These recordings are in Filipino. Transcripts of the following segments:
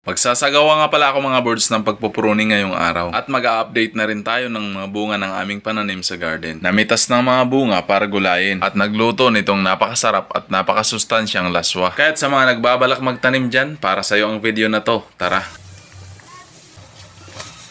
Magsasagawa nga pala ako mga birds ng pagpupruning ngayong araw at mag-a-update na rin tayo ng mga bunga ng aming pananim sa garden. Namitas ng mga bunga para gulayin at nagluto nitong napakasarap at napakasustansyang laswa. Kaya't sa mga nagbabalak magtanim dyan, para sa'yo ang video na to. Tara!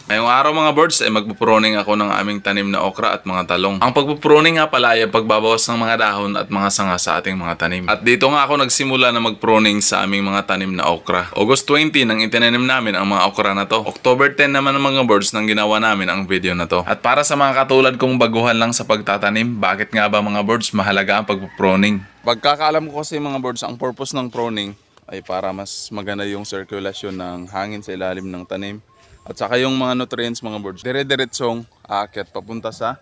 Ngayong araw mga birds ay magpupruning ako ng aming tanim na okra at mga talong. Ang pagpupruning nga pala ay pagbabawas ng mga dahon at mga sanga sa ating mga tanim. At dito nga ako nagsimula na magpruning sa aming mga tanim na okra. August 20 nang itinanim namin ang mga okra na to. October 10 naman ang mga birds nang ginawa namin ang video na to. At para sa mga katulad kong baguhan lang sa pagtatanim, bakit nga ba mga birds mahalaga ang pagpupruning? Pagkakaalam ko kasi mga birds, ang purpose ng pruning ay para mas maganda yung circulation ng hangin sa ilalim ng tanim. At saka yung mga nutrients mga birds, dire-diretsong aakyat papunta sa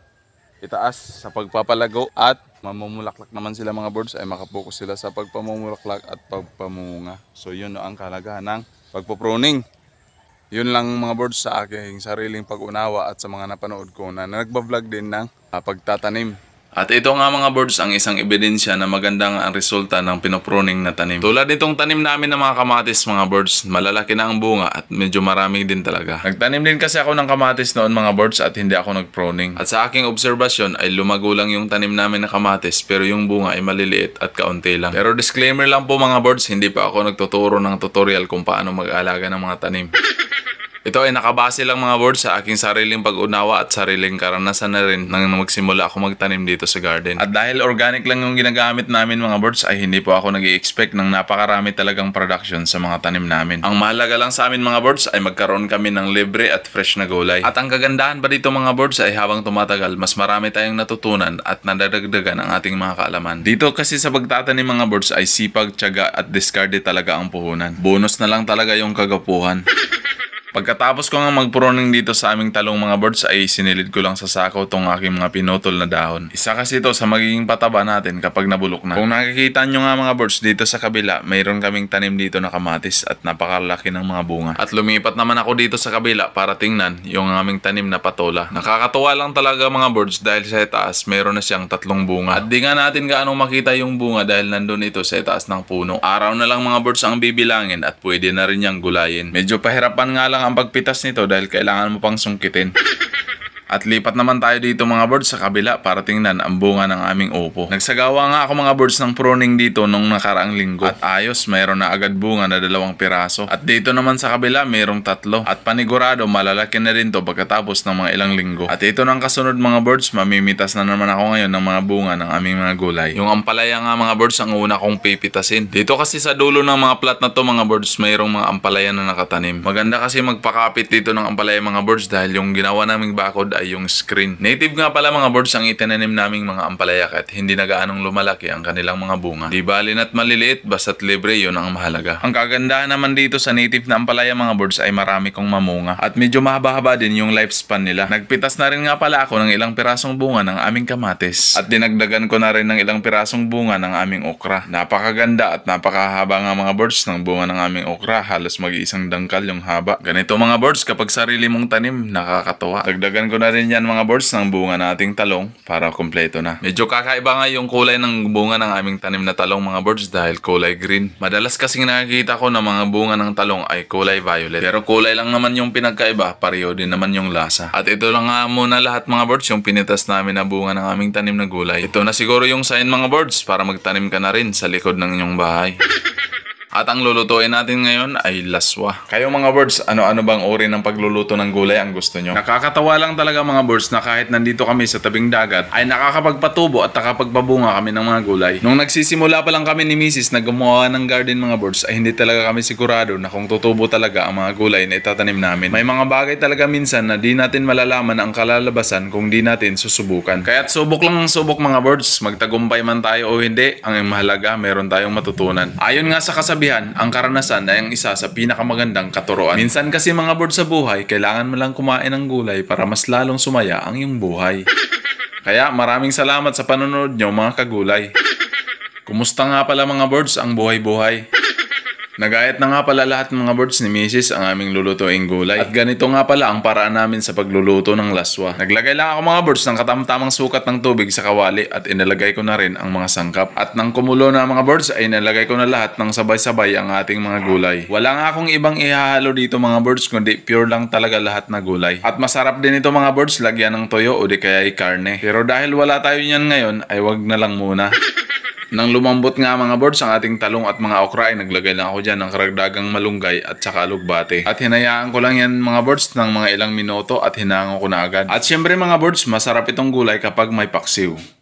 itaas sa pagpapalago at mamumulaklak naman sila mga birds ay makapokus sila sa pagpamumulaklak at pagpamunga. So yun ang kalagahan ng pagpupruning. Yun lang mga birds sa aking sariling pag-unawa at sa mga napanood ko na nagbablog din ng pagtatanim. At ito nga mga birds ang isang ebidensya na magandang ang resulta ng pinopruning na tanim. Tulad nitong tanim namin ng mga kamatis mga birds, malalaki na ang bunga at medyo marami din talaga. Nagtanim din kasi ako ng kamatis noon mga birds at hindi ako nagpruning. At sa aking obserbasyon ay lumago lang yung tanim namin na kamatis pero yung bunga ay maliliit at kaunti lang. Pero disclaimer lang po mga birds, hindi pa ako nagtuturo ng tutorial kung paano mag-alaga ng mga tanim. Ito ay nakabase lang mga birds sa aking sariling pag-unawa at sariling karanasan na rin nang magsimula ako magtanim dito sa garden. At dahil organic lang yung ginagamit namin mga birds ay hindi po ako nag-i-expect ng napakarami talagang production sa mga tanim namin. Ang mahalaga lang sa amin mga birds ay magkaroon kami ng libre at fresh na gulay. At ang kagandahan pa dito mga birds ay habang tumatagal mas marami tayong natutunan at nadadagdagan ang ating mga kaalaman. Dito kasi sa pagtatanim mga birds ay sipag, tiyaga at discarte talaga ang puhunan. Bonus na lang talaga yung kagapuhan. Pagkatapos ko nga magpruning dito sa aming talong mga birds ay sinilid ko lang sa sako tong aking mga pinutol na dahon. Isa kasi ito sa magiging pataba natin kapag nabulok na. Kung nakikita nyo nga mga birds dito sa kabila, mayroon kaming tanim dito na kamatis at napakalaki ng mga bunga. At lumipat naman ako dito sa kabila para tingnan yung aming tanim na patola. Nakakatuwa lang talaga mga birds dahil sa itaas mayroon na siyang 3 bunga. At di nga natin gaano makita yung bunga dahil nandun ito sa itaas ng puno. Araw na lang mga birds ang bibilangin at pwede na rin niyang gulayin. Medyo pahirapan nga lang ang pagpitas nito dahil kailangan mo pang sungkitin. At lipat naman tayo dito mga birds sa kabila para tingnan ang bunga ng aming upo. Nagsagawa nga ako mga birds ng pruning dito nung nakaraang linggo. At ayos, mayroon na agad bunga na 2 piraso. At dito naman sa kabila mayroong 3. At panigurado malalaki na rin to pagkatapos ng mga ilang linggo. At ito nang kasunod mga birds, mamimitas na naman ako ngayon ng mga bunga ng aming mga gulay. Yung ampalaya nga mga birds ang una kong pipitasin. Dito kasi sa dulo ng mga plat na to mga birds mayroong mga ampalaya na nakatanim. Maganda kasi magpakapit dito ng ampalaya mga birds dahil yung ginawa naming bakod ay yung screen. Native nga pala mga birds ang itinanim naming mga ampalaya at hindi na gaanong lumalaki ang kanilang mga bunga. Di balin at maliliit basta't libre, yun ang mahalaga. Ang kagandahan naman dito sa native na ampalaya mga birds ay marami kong mamunga at medyo mahaba-haba din yung lifespan nila. Nagpitas na rin nga pala ako ng ilang pirasong bunga ng aming kamatis at dinagdagan ko na rin ng ilang pirasong bunga ng aming okra. Napakaganda at napakahaba nga mga birds ng bunga ng aming okra, halos mag-iisang dangkal yung haba. Ganito mga birds kapag sarili mong tanim, nakakatawa. Dagdagan ko na rin yan mga birds ng bunga nating talong para kompleto na. Medyo kakaiba nga yung kulay ng bunga ng aming tanim na talong mga birds dahil kulay green. Madalas kasing nakikita ko na mga bunga ng talong ay kulay violet. Pero kulay lang naman yung pinagkaiba, pareho din naman yung lasa. At ito lang nga muna lahat mga birds yung pinitas namin na bunga ng aming tanim na gulay. Ito na siguro yung sign mga birds para magtanim ka na rin sa likod ng inyong bahay. At ang lulutuin natin ngayon ay laswa. Kayo mga birds, ano-ano bang uri ng pagluluto ng gulay ang gusto nyo? Nakakatawa lang talaga mga birds na kahit nandito kami sa tabing dagat ay nakakapagpatubo at nakapagpabunga kami ng mga gulay. Nung nagsisimula pa lang kami ni Mrs. na gumawa ng garden mga birds ay hindi talaga kami sigurado na kung tutubo talaga ang mga gulay na itatanim namin. May mga bagay talaga minsan na di natin malalaman ang kalalabasan kung di natin susubukan. Kaya't subok lang ang subok mga birds. Magtagumpay man tayo o hindi, ang mahalaga meron tayong matutunan. Ayon nga sa kasabihan, ang karanasan ay ang isa sa pinakamagandang katuruan. Minsan kasi mga birds sa buhay, kailangan mo lang kumain ng gulay para mas lalong sumaya ang iyong buhay. Kaya maraming salamat sa panonood nyo mga kagulay. Kumusta nga pala mga birds ang buhay-buhay? Nagayat na nga pala lahat ng mga birds ni Mrs. ang aming lulutuing gulay. At ganito nga pala ang paraan namin sa pagluluto ng laswa. Naglagay lang ako mga birds ng katamtamang sukat ng tubig sa kawali at inilagay ko na rin ang mga sangkap. At nang kumulo na mga birds ay inilagay ko na lahat ng sabay-sabay ang ating mga gulay. Wala nga akong ibang ihahalo dito mga birds kundi pure lang talaga lahat na gulay. At masarap din ito mga birds lagyan ng toyo o di kaya ay karne. Pero dahil wala tayo niyan ngayon ay wag na lang muna. Nang lumambot nga mga birds ang ating talong at mga okra ay naglagay lang ako dyan ng karagdagang malunggay at saka alugbate. At hinayaan ko lang yan mga birds ng mga ilang minuto at hinango ko na agad. At syempre mga birds, masarap itong gulay kapag may paksiw.